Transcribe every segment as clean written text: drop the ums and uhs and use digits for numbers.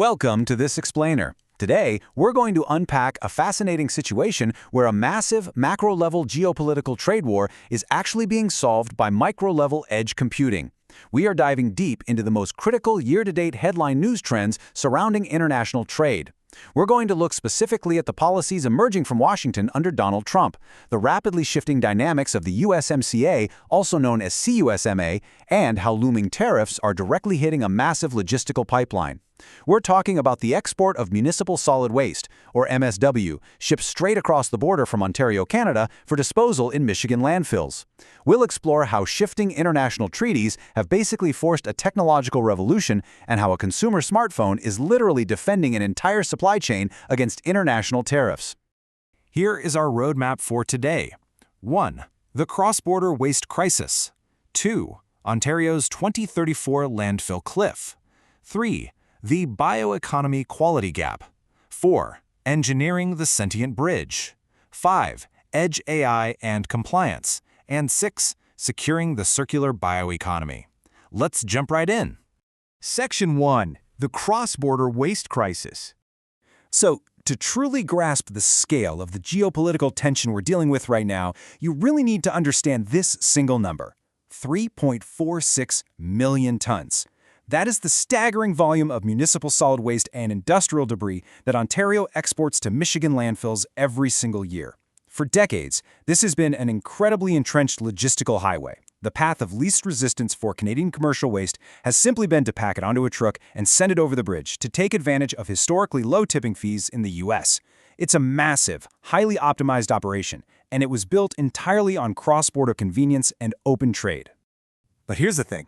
Welcome to This Explainer. Today, we're going to unpack a fascinating situation where a massive macro-level geopolitical trade war is actually being solved by micro-level edge computing. We are diving deep into the most critical year-to-date headline news trends surrounding international trade. We're going to look specifically at the policies emerging from Washington under Donald Trump, the rapidly shifting dynamics of the USMCA, also known as CUSMA, and how looming tariffs are directly hitting a massive logistical pipeline. We're talking about the export of municipal solid waste, or MSW, shipped straight across the border from Ontario, Canada, for disposal in Michigan landfills. We'll explore how shifting international treaties have basically forced a technological revolution and how a consumer smartphone is literally defending an entire supply chain against international tariffs. Here is our roadmap for today. 1. The cross-border waste crisis. 2. Ontario's 2034 landfill cliff. 3. The bioeconomy quality gap. 4. Engineering the Sentient Bridge. 5. Edge AI and compliance. And 6. Securing the circular bioeconomy. Let's jump right in. Section 1. The cross-border waste crisis. So, to truly grasp the scale of the geopolitical tension we're dealing with right now, you really need to understand this single number: 3.46 million tons. That is the staggering volume of municipal solid waste and industrial debris that Ontario exports to Michigan landfills every single year. For decades, this has been an incredibly entrenched logistical highway. The path of least resistance for Canadian commercial waste has simply been to pack it onto a truck and send it over the bridge to take advantage of historically low tipping fees in the U.S. It's a massive, highly optimized operation, and it was built entirely on cross-border convenience and open trade. But here's the thing.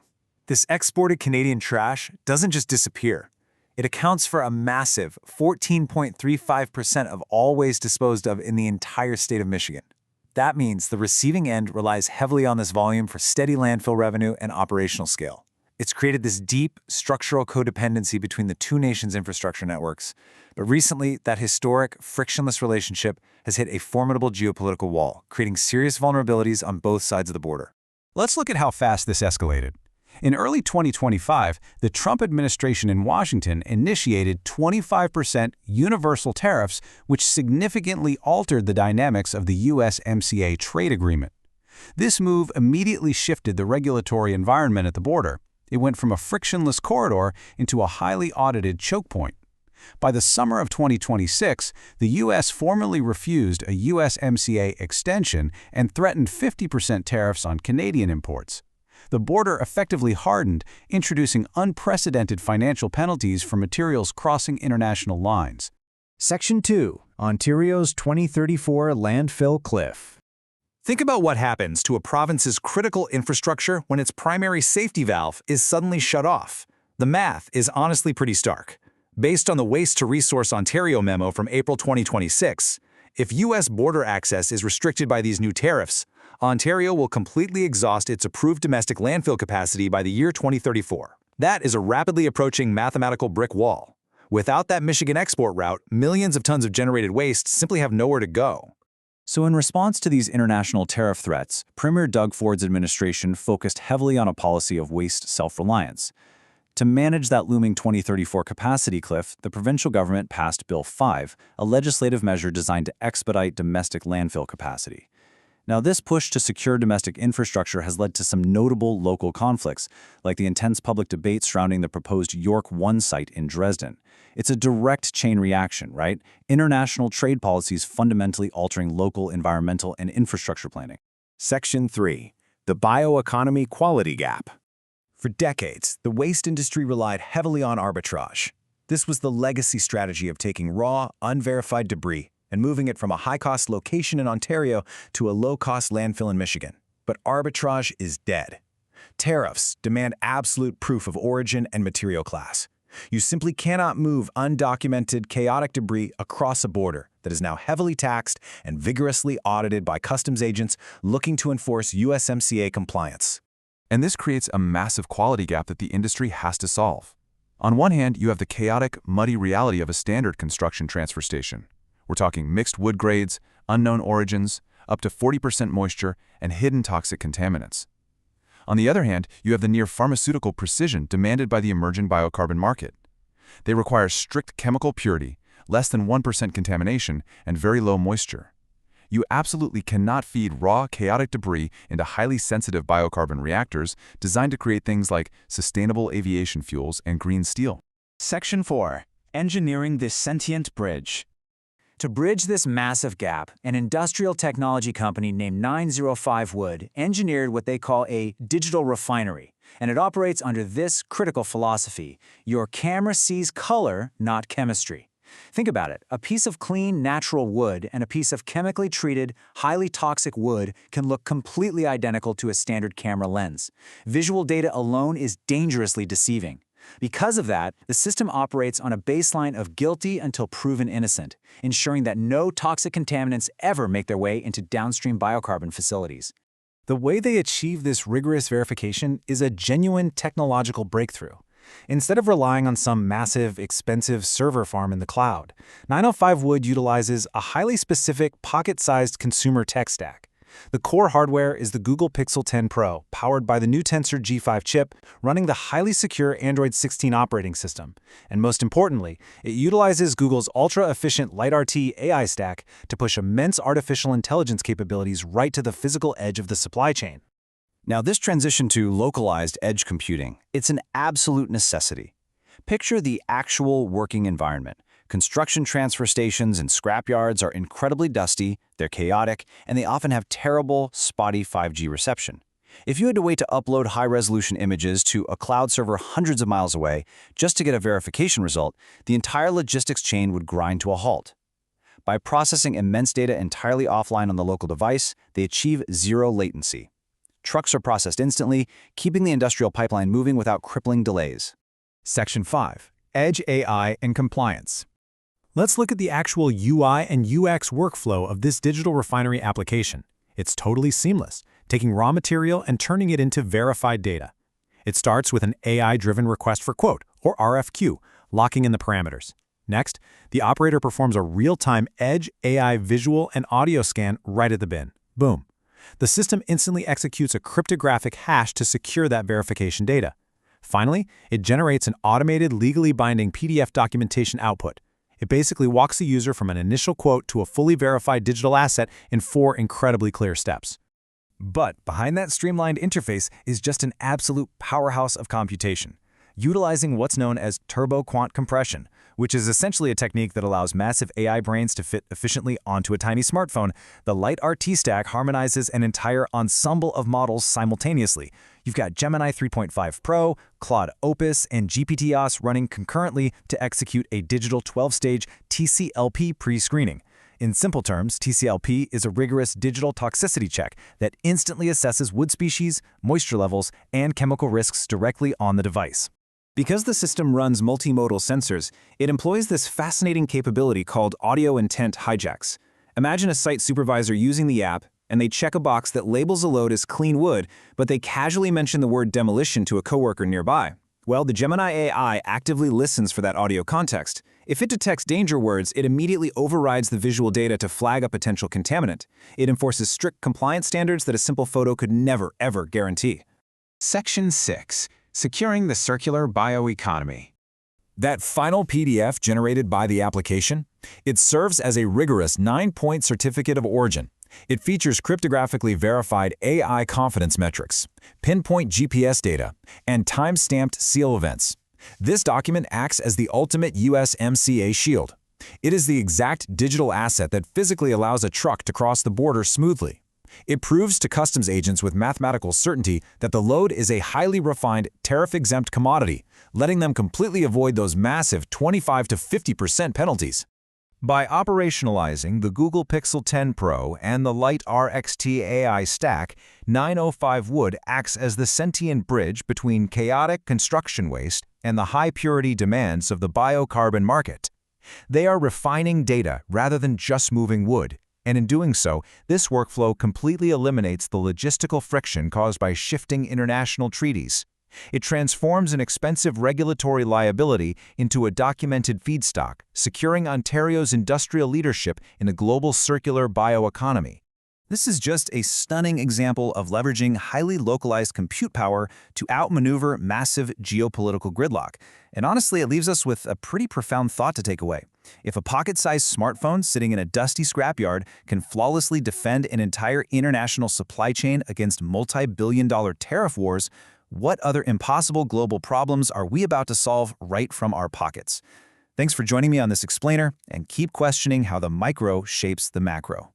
This exported Canadian trash doesn't just disappear. It accounts for a massive 14.35% of all waste disposed of in the entire state of Michigan. That means the receiving end relies heavily on this volume for steady landfill revenue and operational scale. It's created this deep, structural codependency between the two nations' infrastructure networks. But recently, that historic, frictionless relationship has hit a formidable geopolitical wall, creating serious vulnerabilities on both sides of the border. Let's look at how fast this escalated. In early 2025, the Trump administration in Washington initiated 25% universal tariffs, which significantly altered the dynamics of the USMCA trade agreement. This move immediately shifted the regulatory environment at the border. It went from a frictionless corridor into a highly audited choke point. By the summer of 2026, the U.S. formally refused a USMCA extension and threatened 50% tariffs on Canadian imports. The border effectively hardened, introducing unprecedented financial penalties for materials crossing international lines. Section 2. Ontario's 2034 landfill cliff. Think about what happens to a province's critical infrastructure when its primary safety valve is suddenly shut off. The math is honestly pretty stark. Based on the Waste to Resource Ontario memo from April 2026, if U.S. border access is restricted by these new tariffs, Ontario will completely exhaust its approved domestic landfill capacity by the year 2034. That is a rapidly approaching mathematical brick wall. Without that Michigan export route, millions of tons of generated waste simply have nowhere to go. So in response to these international tariff threats, Premier Doug Ford's administration focused heavily on a policy of waste self-reliance. To manage that looming 2034 capacity cliff, the provincial government passed Bill 5, a legislative measure designed to expedite domestic landfill capacity. Now, this push to secure domestic infrastructure has led to some notable local conflicts, like the intense public debate surrounding the proposed York 1 site in Dresden. It's a direct chain reaction, right? International trade policies fundamentally altering local environmental and infrastructure planning. Section 3. The bioeconomy quality gap. For decades, the waste industry relied heavily on arbitrage. This was the legacy strategy of taking raw, unverified debris and moving it from a high-cost location in Ontario to a low-cost landfill in Michigan. But arbitrage is dead. Tariffs demand absolute proof of origin and material class. You simply cannot move undocumented, chaotic debris across a border that is now heavily taxed and vigorously audited by customs agents looking to enforce USMCA compliance. And this creates a massive quality gap that the industry has to solve. On one hand, you have the chaotic, muddy reality of a standard construction transfer station. We're talking mixed wood grades, unknown origins, up to 40% moisture, and hidden toxic contaminants. On the other hand, you have the near-pharmaceutical precision demanded by the emerging biocarbon market. They require strict chemical purity, less than 1% contamination, and very low moisture. You absolutely cannot feed raw, chaotic debris into highly sensitive biocarbon reactors designed to create things like sustainable aviation fuels and green steel. Section 4. Engineering the Sentient Bridge. To bridge this massive gap, an industrial technology company named 905 Wood engineered what they call a digital refinery, and it operates under this critical philosophy: your camera sees color, not chemistry. Think about it. A piece of clean, natural wood and a piece of chemically treated, highly toxic wood can look completely identical to a standard camera lens. Visual data alone is dangerously deceiving. Because of that, the system operates on a baseline of guilty until proven innocent, ensuring that no toxic contaminants ever make their way into downstream biocarbon facilities. The way they achieve this rigorous verification is a genuine technological breakthrough. Instead of relying on some massive, expensive server farm in the cloud, 905 Wood utilizes a highly specific, pocket-sized consumer tech stack. The core hardware is the Google Pixel 10 Pro, powered by the new Tensor G5 chip, running the highly secure Android 16 operating system. And most importantly, it utilizes Google's ultra-efficient LiteRT AI stack to push immense artificial intelligence capabilities right to the physical edge of the supply chain. Now, this transition to localized edge computing, it's an absolute necessity. Picture the actual working environment. Construction transfer stations and scrapyards are incredibly dusty, they're chaotic, and they often have terrible, spotty 5G reception. If you had to wait to upload high-resolution images to a cloud server hundreds of miles away just to get a verification result, the entire logistics chain would grind to a halt. By processing immense data entirely offline on the local device, they achieve zero latency. Trucks are processed instantly, keeping the industrial pipeline moving without crippling delays. Section 5. Edge AI and Compliance. Let's look at the actual UI and UX workflow of this digital refinery application. It's totally seamless, taking raw material and turning it into verified data. It starts with an AI-driven request for quote, or RFQ, locking in the parameters. Next, the operator performs a real-time Edge AI visual and audio scan right at the bin. Boom. The system instantly executes a cryptographic hash to secure that verification data. Finally, it generates an automated, legally binding PDF documentation output. It basically walks the user from an initial quote to a fully verified digital asset in 4 incredibly clear steps. But behind that streamlined interface is just an absolute powerhouse of computation, utilizing what's known as turbo-quant compression, which is essentially a technique that allows massive AI brains to fit efficiently onto a tiny smartphone. The LiteRT stack harmonizes an entire ensemble of models simultaneously. You've got Gemini 3.5 Pro, Claude Opus, and GPT-OS running concurrently to execute a digital 12-stage TCLP pre-screening. In simple terms, TCLP is a rigorous digital toxicity check that instantly assesses wood species, moisture levels, and chemical risks directly on the device. Because the system runs multimodal sensors, it employs this fascinating capability called audio intent hijacks. Imagine a site supervisor using the app, and they check a box that labels a load as clean wood, but they casually mention the word demolition to a coworker nearby. Well, the Gemini AI actively listens for that audio context. If it detects danger words, it immediately overrides the visual data to flag a potential contaminant. It enforces strict compliance standards that a simple photo could never, ever guarantee. Section 6. Securing the circular bioeconomy. That final PDF generated by the application, it serves as a rigorous 9-point certificate of origin. It features cryptographically verified AI confidence metrics, pinpoint GPS data, and time-stamped seal events. This document acts as the ultimate USMCA shield. It is the exact digital asset that physically allows a truck to cross the border smoothly. It proves to customs agents with mathematical certainty that the load is a highly refined, tariff-exempt commodity, letting them completely avoid those massive 25 to 50% penalties. By operationalizing the Google Pixel 10 Pro and the LiteRT AI stack, 905 Wood acts as the sentient bridge between chaotic construction waste and the high-purity demands of the biocarbon market. They are refining data rather than just moving wood, and in doing so, this workflow completely eliminates the logistical friction caused by shifting international treaties. It transforms an expensive regulatory liability into a documented feedstock, securing Ontario's industrial leadership in a global circular bioeconomy. This is just a stunning example of leveraging highly localized compute power to outmaneuver massive geopolitical gridlock. And honestly, it leaves us with a pretty profound thought to take away. If a pocket-sized smartphone sitting in a dusty scrapyard can flawlessly defend an entire international supply chain against multi-billion-dollar tariff wars, what other impossible global problems are we about to solve right from our pockets? Thanks for joining me on this explainer, and keep questioning how the micro shapes the macro.